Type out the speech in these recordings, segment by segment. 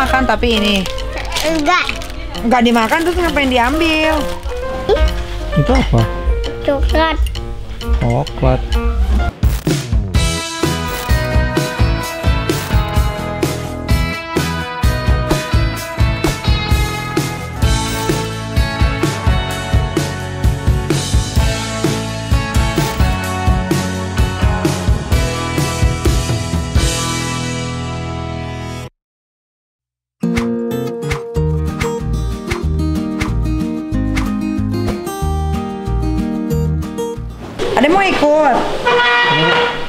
makan tapi ini? Enggak dimakan, terus ngapain diambil? Itu apa? Coklat. Coklat. Ada mau ikut?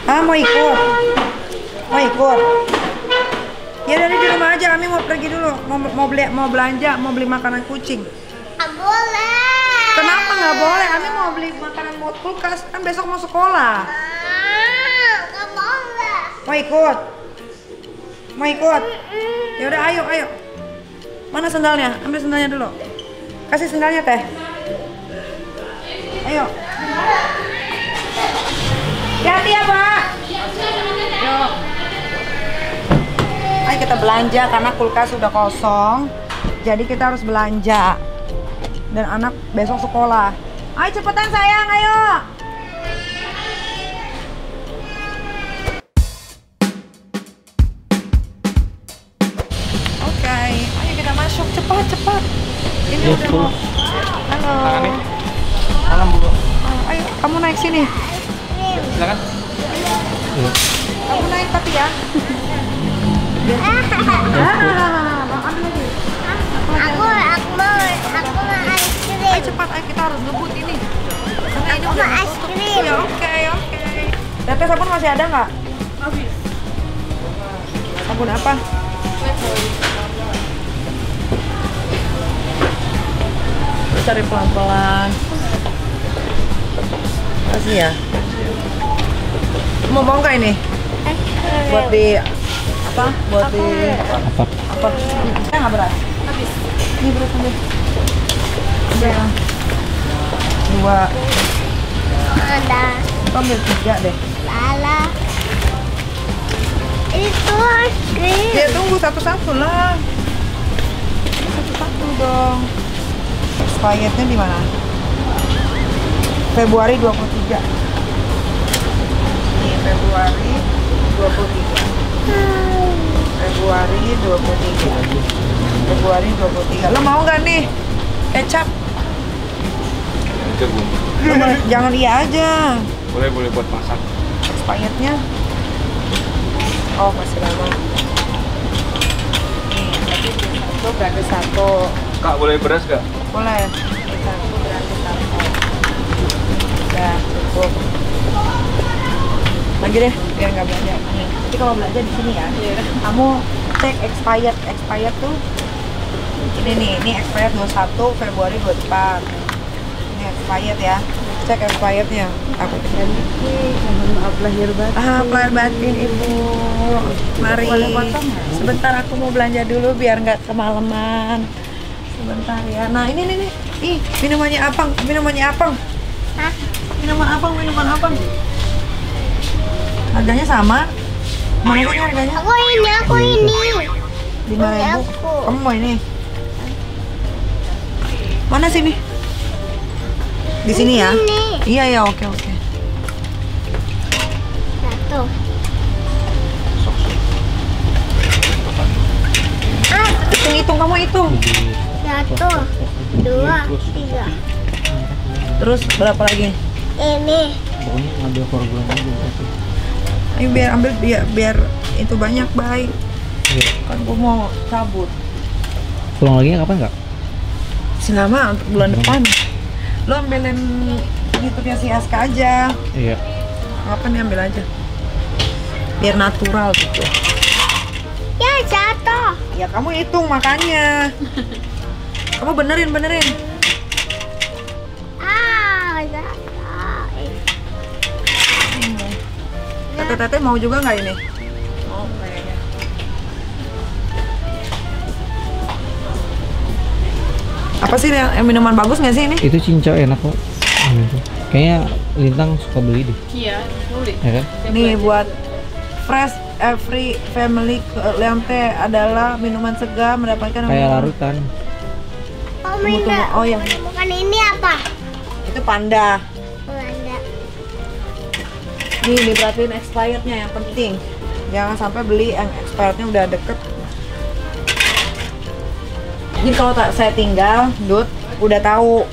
Mau ikut? Mau ikut? Ya dari di rumah aja, kami mau pergi dulu, mau belanja, mau beli makanan kucing. Nggak boleh. Kenapa nggak boleh? Kami mau beli makanan buat kulkas, kan besok mau sekolah. Nggak boleh. Mau ikut? Mau ikut? Ya udah, ayo. Mana sendalnya? Ambil sendalnya dulu. Kasih sendalnya teh. Ayo. Hati-hati ya Pak. Yuk. Ayo kita belanja karena kulkas sudah kosong. Jadi kita harus belanja. Dan anak besok sekolah. Ayo cepetan sayang, ayo. Oke, ayo kita masuk cepat. Ini udah mau. Halo. Salam Bu. Ayo, kamu naik sini. Silakan. Kamu naik tapi ya. Ambil lagi. Aku mau es krim. Ayo cepat, ayo kita harus ngebut ini. Karena ini Aku udah mau es tutup. krim. Ya oke. Teteh sabun masih ada nggak? Habis. Sabun apa? Cari pelan-pelan. Kasih ya. Mau nggak ini? Buat di apa? Buat di apa? Saya nggak berat. Habis. Ini berat ambil. Ambil. 2. Ada. Ambil 3 deh. Lala. Itu es krim. Ya tunggu satu-satu lah. Satu-satu dong. Expirednya di mana? Februari 23. Ini Februari 23. Februari 23. Lo mau nggak nih kecap? Itu Bu. Jangan iya aja. Boleh buat masak. Expirednya. Oh masih lama. Nih, satu gratis satu. Kak, boleh beras gak? Boleh. Satu gratis satu. Udah cukup. Lagi deh, biar nggak belanja. Nanti kalau belanja di sini ya. Kamu cek expired tuh. Ini expired 21 Februari 24. Ini expired ya. Cek expirednya. Aku jadi. Mohon maaf lahir batin. Lahir batin Ibu. Mari. Sebentar aku mau belanja dulu biar nggak kemalaman. Sebentar ya. Nah ini. Ih, minumannya Apang. Hah? Minuman Apang. Harganya sama. Mana sih harganya? Aku ini. 5.000. Aku. Kamu mau ini? Mana sini? Di sini ya? Ini. Iya ya, oke. Satu. Hitung kamu hitung. 1, 2, 3. Terus berapa lagi? Ini. Pokoknya ngambil program aja berarti. Ayo biar itu banyak baik. Iya. Kan gua mau cabut. Pulang lagi kapan Kak? Selama untuk bulan depan. Lo ambilin YouTube-nya si Aska aja. Iya. Apa nih ambil aja. Biar natural gitu. Ya, jatuh. Ya kamu hitung makanya. Kamu benerin. Jatuh. Tete mau juga nggak ini? Mau kayaknya. Apa sih yang minuman bagus nggak sih ini? Itu cincau enak kok. Kayaknya Lintang suka beli deh. Iya, boleh. Ya kan? Nih buat fresh every family yang teh adalah minuman segar mendapatkan Kayak larutan. Oh, Tunggu, Minda. tunggu. Oh, yang Bukan ini apa? itu panda. Belanda. Nih diperhatiin expirednya yang penting. Jangan sampai beli yang expirednya udah deket. Jadi kalau saya tinggal, Dut, udah tahu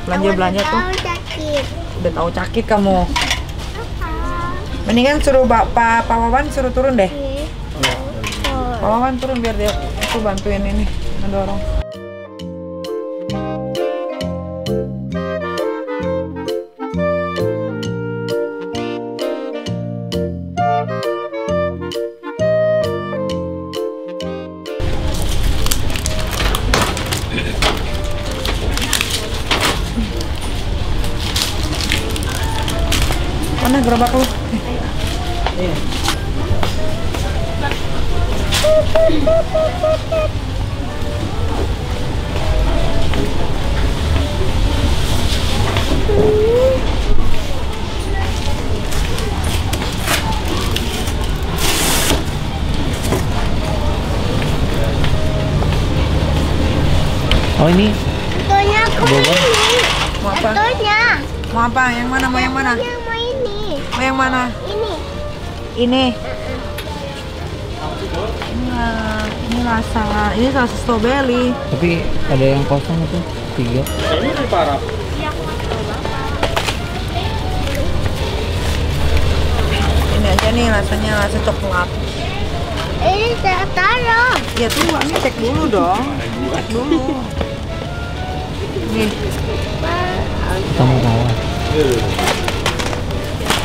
belanja tuh, Tahu sakit. udah tahu cakit kamu. Apa? Mendingan suruh Pak Wawan suruh turun deh. Oh. Pak Wawan turun biar dia aku bantuin ini mendorong. Mana gerobak lu? Oh ini Tentunya aku Bawa. ini. Mau apa? Tentunya. Mau apa? Yang mana? Mau yang mana? Yang mau ini. Mau yang mana? Ini. Ini. Ini rasa, ini rasa strawberry. tapi ada yang kosong itu 3. Ini aja nih rasanya rasa coklat. Ini saya taruh. Ya tunggu, ini cek dulu dong. Cek dulu. Nih, Kamu tahu?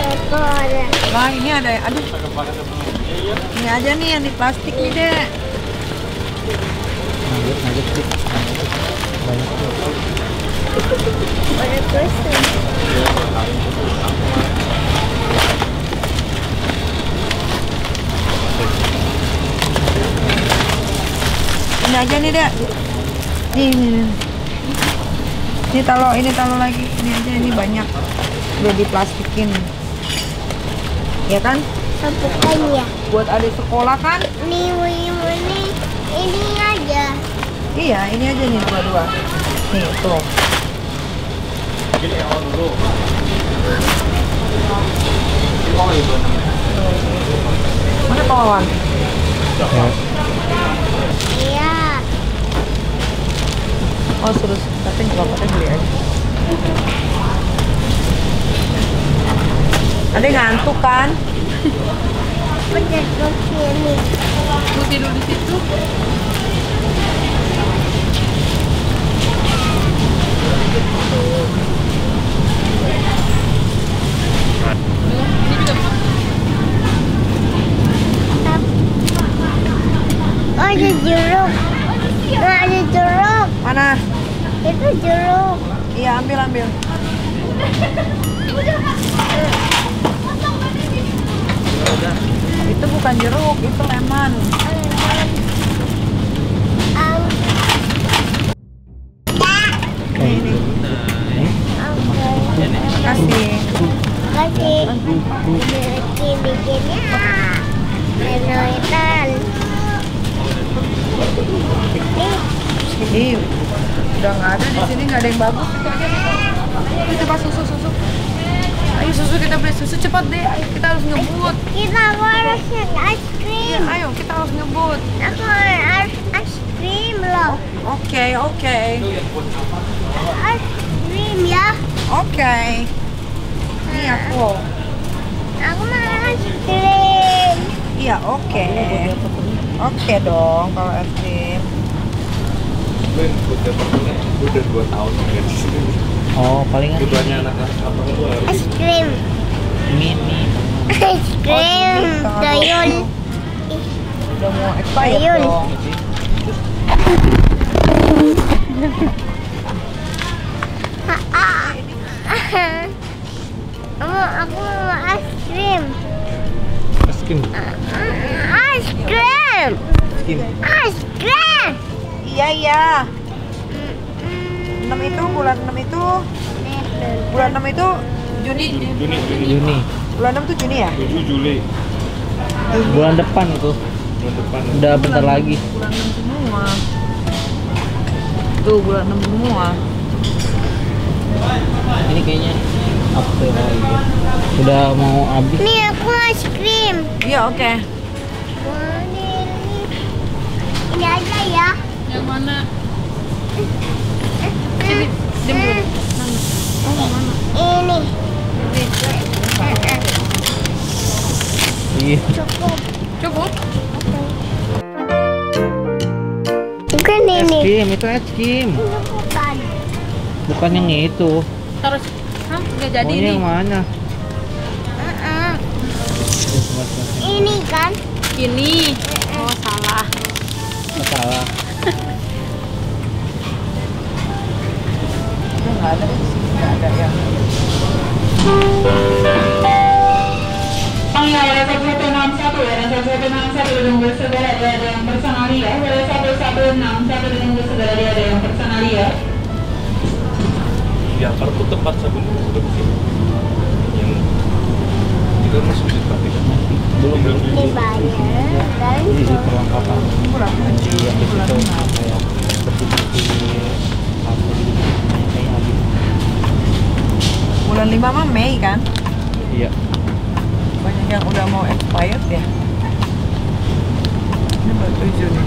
Aku ada. lah ini ada, aduh. Ini aja nih yang di plastik nih deh. Nugget sih. Banyak. Ada kosong. Ini aja nih deh. Nih. Ini taruh lagi. Ini aja, ini banyak. Udah diplastikin. Ya kan? Bukan ya. Buat adik sekolah kan? Ini aja. Iya, ini aja nih dua-dua. Nih, tuh. Mana Pak Wawan? Ya. Iya. Oh, suruh katanya bapaknya beli aja. Adek ngantuk kan? Udah ke sini. Mau tidur di situ? Oh, ada jeruk. Nah, ada jeruk. Mana? Itu jeruk. Iya, ambil. Itu bukan jeruk, itu lemon. Ini. Makasih. Kasih. Bikinnya. Menoitan. Ini udah nggak ada di sini, nggak ada yang bagus. Itu aja nih. Ayo coba susu. Ayo susu, kita beli susu cepat deh. Ayo kita harus ngebut. Kita harus es krim. Ayo kita harus ngebut. Aku harus es krim loh. Oke. Es krim ya. Oke. Ini aku. Aku mau es krim. Iya, oke. Oke dong kalau es krim. Udah 2 tahun ya di sini. Oh, palingan Kebutuhannya anak-anak abang gua harus Es krim. ini. Es krim. Toyol. Udah mau expired Ayun. dong. Aku mau es krim. Skin. Es krim. Es krim. Iya. 6 itu, bulan 6 itu, bulan 6 itu Juni. Juni. Juni. Bulan 6 tuh Juni ya? 7 Juli. Bulan depan itu. Bulan depan. Udah bentar lagi. Bulan 6 semua. Tuh bulan 6 semua. Ini kayaknya April lagi. Udah mau habis. Nih aku es krim. Iya oke. Ini aja ya. Yang mana? Sini, diam dulu. Mana? Oh, mana? Ini Iya. cukup. Cukup? Bukan Es ini. krim itu es krim. Ini bukan. Bukan yang itu. Taruh. Hah? Nggak jadi Maunya nih. yang mana? Ini kan. Ini. Oh, salah. Salah. Itu nggak ada di sini, nggak ada ya. Hanya ada 1161 ya, dan 1161 ditunggu segera ada yang personalia, ada 1161 ditunggu segera ada yang personalia. Di Alfar tuh tempat sabun udah begini. Yang kita masuk di tempat itu. Belum Ini banyak dan Ini di perlengkapan. Bulan kunci, Iya, di bulan situ 6. kayak bersih-bersih apa kayak habis. Bulan 5 mah Mei kan? Iya. Banyak yang udah mau expired ya. Ini baru 7 nih.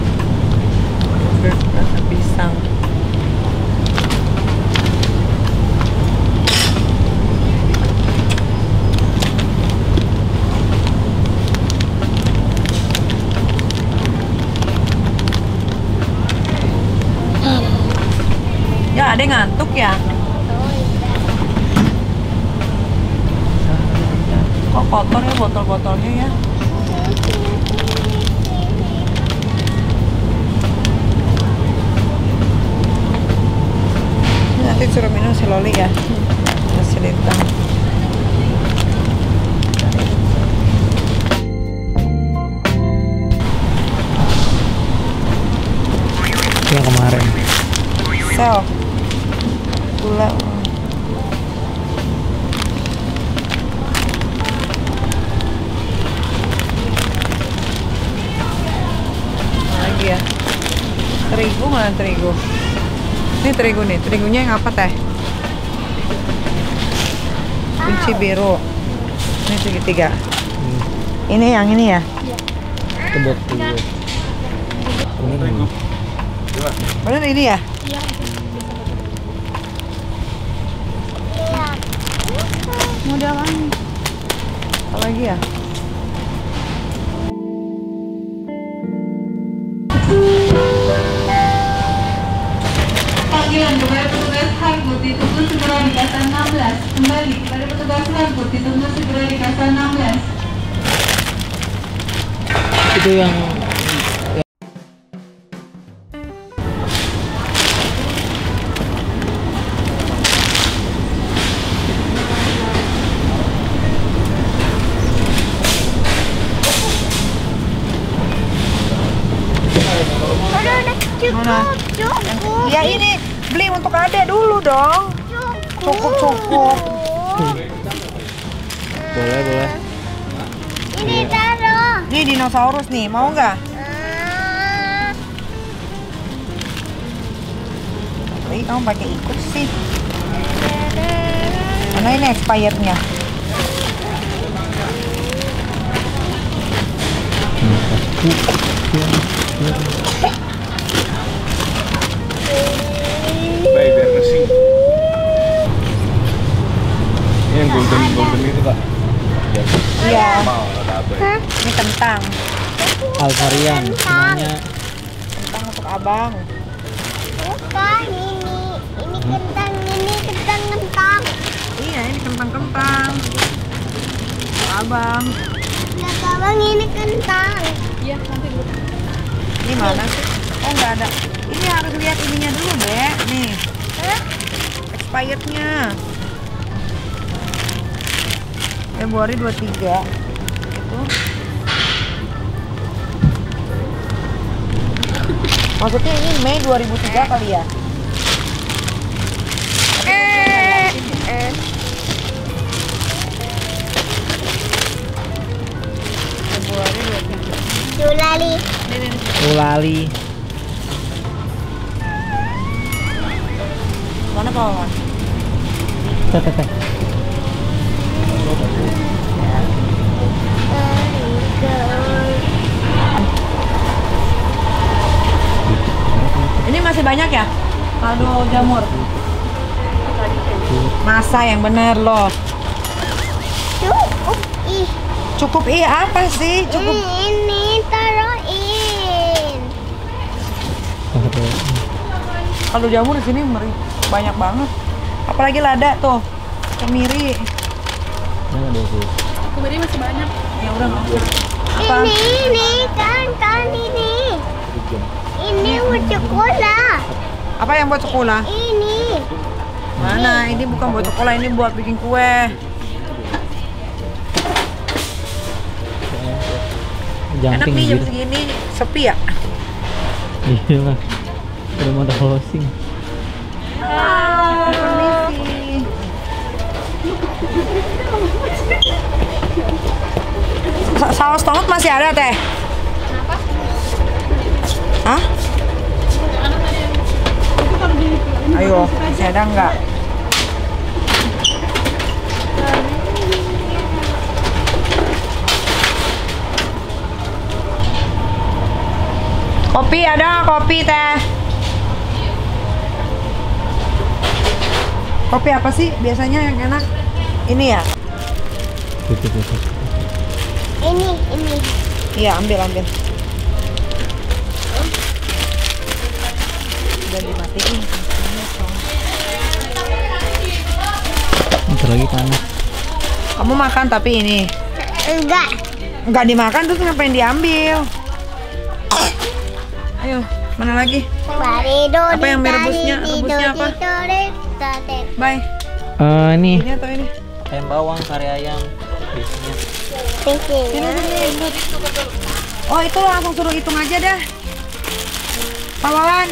Yogurt rasa pisang. Ya, ada yang ngantuk ya? Kok kotor ya botol-botolnya ya? Ini nanti suruh minum slowly ya. Masih lintang. Yang kemarin. Sel. Gula. Lagi ya. Terigu mana terigu? Ini terigu nih. Terigunya yang apa teh? Kunci biru. Ini segitiga. Ini yang ini ya? Kebot dulu. Ini Bener ini ya? Model apa? Apa lagi ya? Panggilan kepada petugas Harput ditunggu segera di kasa 16. Kembali kepada petugas Harput ditunggu segera di kasa 16. itu yang Udah, Mana? cukup. Ya ini beli untuk adek dulu dong. Cukup. boleh. Ini taruh. Ini dinosaurus nih, mau nggak? Tapi kamu pakai ikut sih. Mana ini expirednya? Baik biar bersih. Ini yang golden itu kak. Ya. Iya. Mau ada apa ya? Ini kentang. Alvarian namanya. Kentang untuk abang. Bukan ini. Ini kentang, ini kentang. Iya, ini kentang-kentang. Untuk abang. Kata abang ini kentang. Iya, nanti dulu. Ini mana sih? Oh nggak ada. Ini harus lihat ininya dulu, Dek. Nih. Expirednya. Februari 23. Itu. Maksudnya ini Mei 2003 kali ya? Februari Lali. Mana kawan? Teh. Ini masih banyak ya? Kaldu jamur. Masa yang bener loh. Cukup ih. Cukup apa sih? Cukup. Ini taruhin. Kaldu jamur di sini banyak banget. Apalagi lada tuh. Kemiri. Mana ada sih? Kemiri masih banyak. Ya udah nggak usah. Apa? Ini kan ini. Ini buat sekolah. Apa yang buat sekolah? Ini. Mana? Ini bukan buat sekolah, ini buat bikin kue. Enak Jumping nih jam gitu. segini, sepi ya? Iya lah. Udah mau closing. Permisi. Saus tomat masih ada teh? Hah? Ayo, masih ada nggak? Kopi ada, kopi teh. Kopi apa sih biasanya yang enak? Ini ya? Gitu. Ini. Iya, ambil. Udah dimatiin. Bentar lagi panas. Kamu makan tapi ini nggak dimakan terus ngapain diambil? Ayo, mana lagi? Apa yang rebusnya? Rebusnya apa? Bye. Ini Ini atau ini? ayam bawang, kari ayam. Biasanya. Sini. Oh, itu langsung suruh hitung aja dah. Pak Wawan.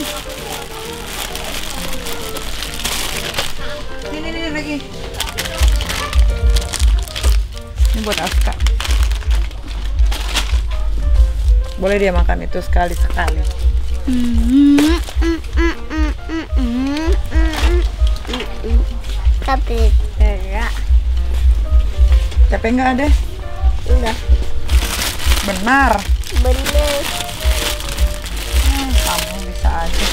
Ini lagi. Ini buat Aska. Boleh dia makan itu sekali-sekali. Tapi berat. Capek nggak ada? Enggak. Benar. Bener. Kamu bisa aja.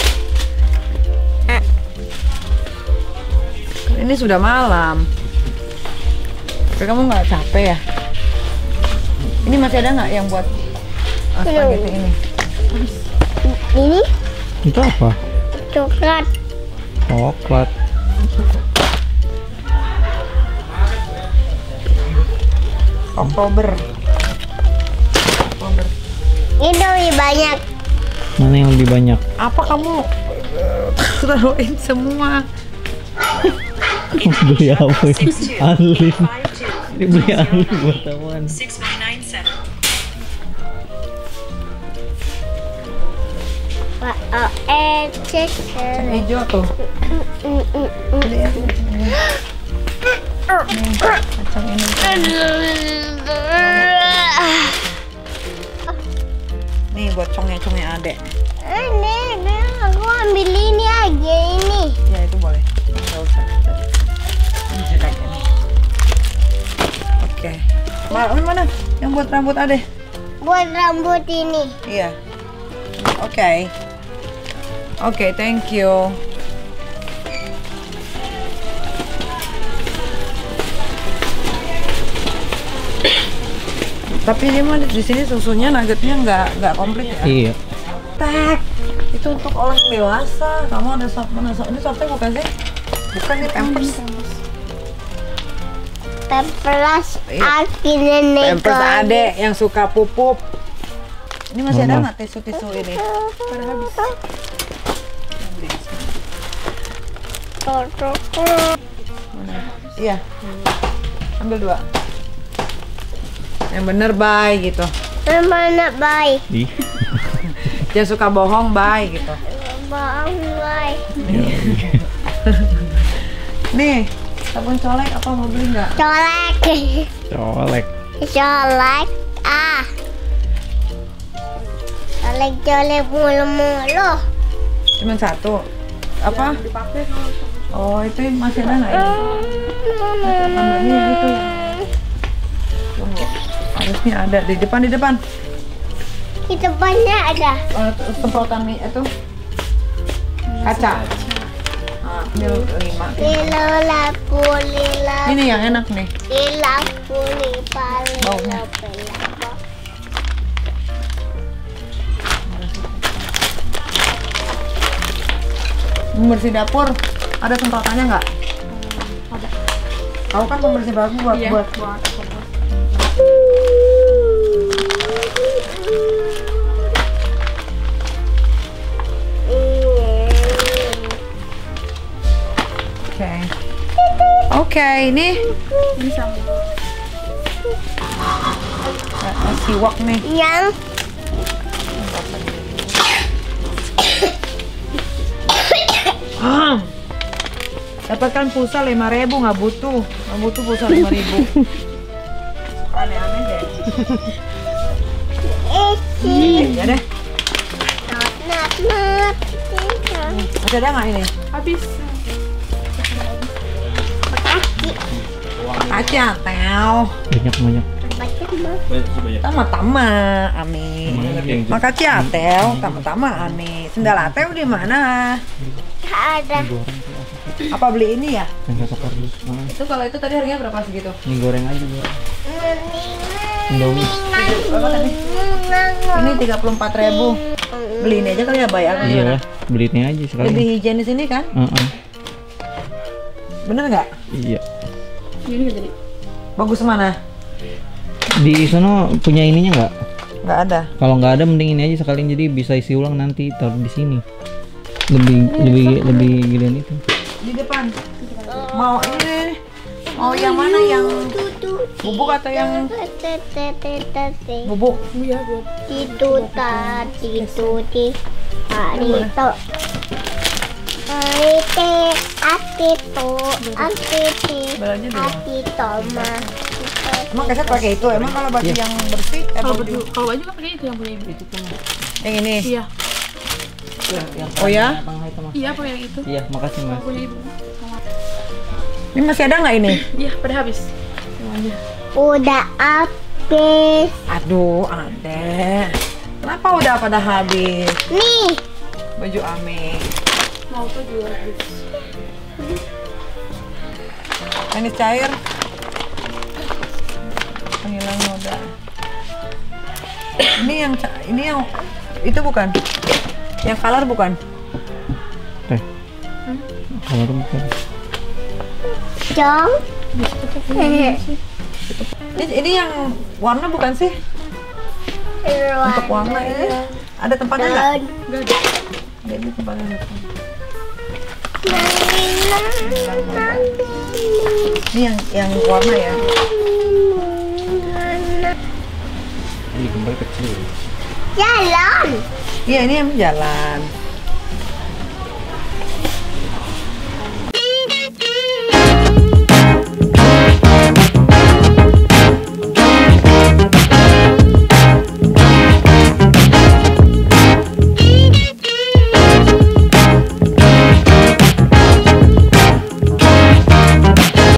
Ini sudah malam. Tapi kamu nggak capek ya? Ini masih ada nggak yang buat spaghetti ini? Ini Itu apa? coklat. Coklat. Oktober. Ini lebih banyak. Mana yang lebih banyak? Apa kamu taruhin semua? Beli apa ini? Alim. Ini beli alim buat teman. Yang hijau tuh. Kacang ini. Nih buat congnya adek. Ini, aku ambil ini aja ini. Ya itu boleh. Nggak usah. Ini jelek ini. Oke. Mana? Yang buat rambut adek? Buat rambut ini. Iya. Oke. Oke, thank you. Tapi dia mah di sini susunya nuggetnya nggak komplit ya? Iya. Tek, itu untuk orang dewasa. Kamu ada mana? Ini softtek bukan sih? Bukan nih Pampers. Pampers Iya. akhirnya Pampers adek yang suka pupuk. Ini masih ada Mama. nggak tisu ini? Pada habis. Mana? Iya. Ambil 2. Yang bener bye gitu. Mana baik? Ih. Jangan suka bohong bye gitu. Bang baik. Nih, sabun colek apa mau beli nggak? Colek. Colek. Colek. Ah. Colek-colek mulu-mulu. Cuman satu. Apa? Oh, itu masih ada nggak ini? Gambarnya yang itu. Tunggu. Harusnya ada di depan. Di depannya ada. Semprotan itu kaca. Ah, ini 5. Lilo lapu lila. Ini yang enak nih. Lila puli paling. Baunya. Pembersih dapur ada semprotannya nggak? Ada. Tahu kan pembersih dapur buat Iya. buat. Oke, ini sama. siwak nih. Yang Dapatkan pulsa 5.000, nggak butuh pulsa 5.000. Aneh-aneh deh. Ya deh. nat. Masih ada nggak ini? Habis. Kaca, teo. Banyak. Tama-tama, Ami. Makasih ya, teo. Tama-tama, Ami. Sendal teo di mana? Ada. Apa beli ini ya? Yang kata kardus. Itu kalau itu tadi harganya berapa segitu? Ini goreng aja gua. Indomie. Ini 34.000. Beli ini aja kali ya, Bay? Apa Iya gimana? lah, beli ini aja sekali. Lebih higienis ini kan? Bener nggak? Iya. Ini nggak jadi. Bagus mana? Di sono punya ininya nggak? Nggak ada. Kalau nggak ada mending ini aja sekalian, jadi bisa isi ulang nanti taruh di sini. Lebih gedean itu. Di depan. Mau ini? Mau yang mana? Yang bubuk atau yang bubuk? Iya, buat. Itu tadi di hari itu. Belanja dulu. Mah. Emang keset pakai itu? Emang kalau baju yang bersih? Kalau baju kalau baju kan pakai itu yang punya ibu. yang ini? Iya. Oh ya? Iya, pakai yang itu. Iya, makasih Mas. Punya ibu. Ini masih ada nggak ini? Iya, pada habis. Semuanya. Udah habis. Aduh, ada. Kenapa udah pada habis? Nih. Baju Ami. Mau tuh juga habis. Manis cair. Penghilang noda. Ini yang itu bukan? Yang color bukan? Kalau bukan. Jom. Ini yang warna bukan sih? Untuk warna ini ada tempatnya nggak? Enggak ada. Nggak ada tempatnya. Ini yang warna ya? Ini kembali kecil. Jalan. Iya, ini yang jalan.